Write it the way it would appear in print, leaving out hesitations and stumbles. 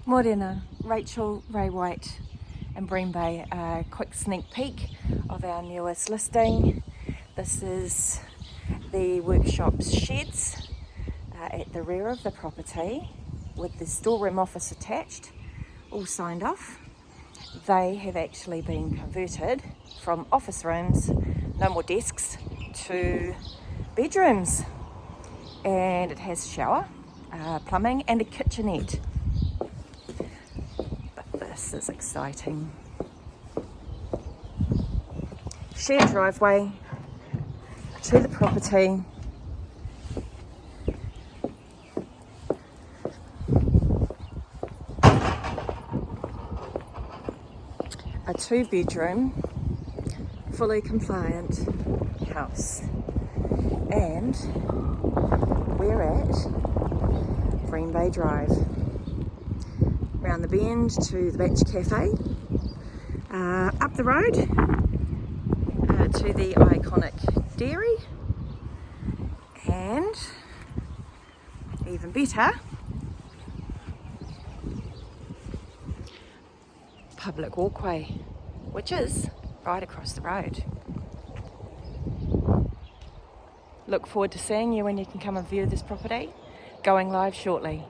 Morena, Rachel, Ray White and Bream Bay. A quick sneak peek of our newest listing. This is the workshop's sheds at the rear of the property with the storeroom office attached, all signed off. They have actually been converted from office rooms, no more desks, to bedrooms, and it has shower, plumbing and a kitchenette. But this is exciting. Shared driveway to the property. A 2-bedroom, fully compliant house. And we're at Bream Bay Drive. Round the bend to the Beach Cafe, up the road to the iconic dairy, and even better, public walkway, which is right across the road. Look forward to seeing you when you can come and view this property. Going live shortly.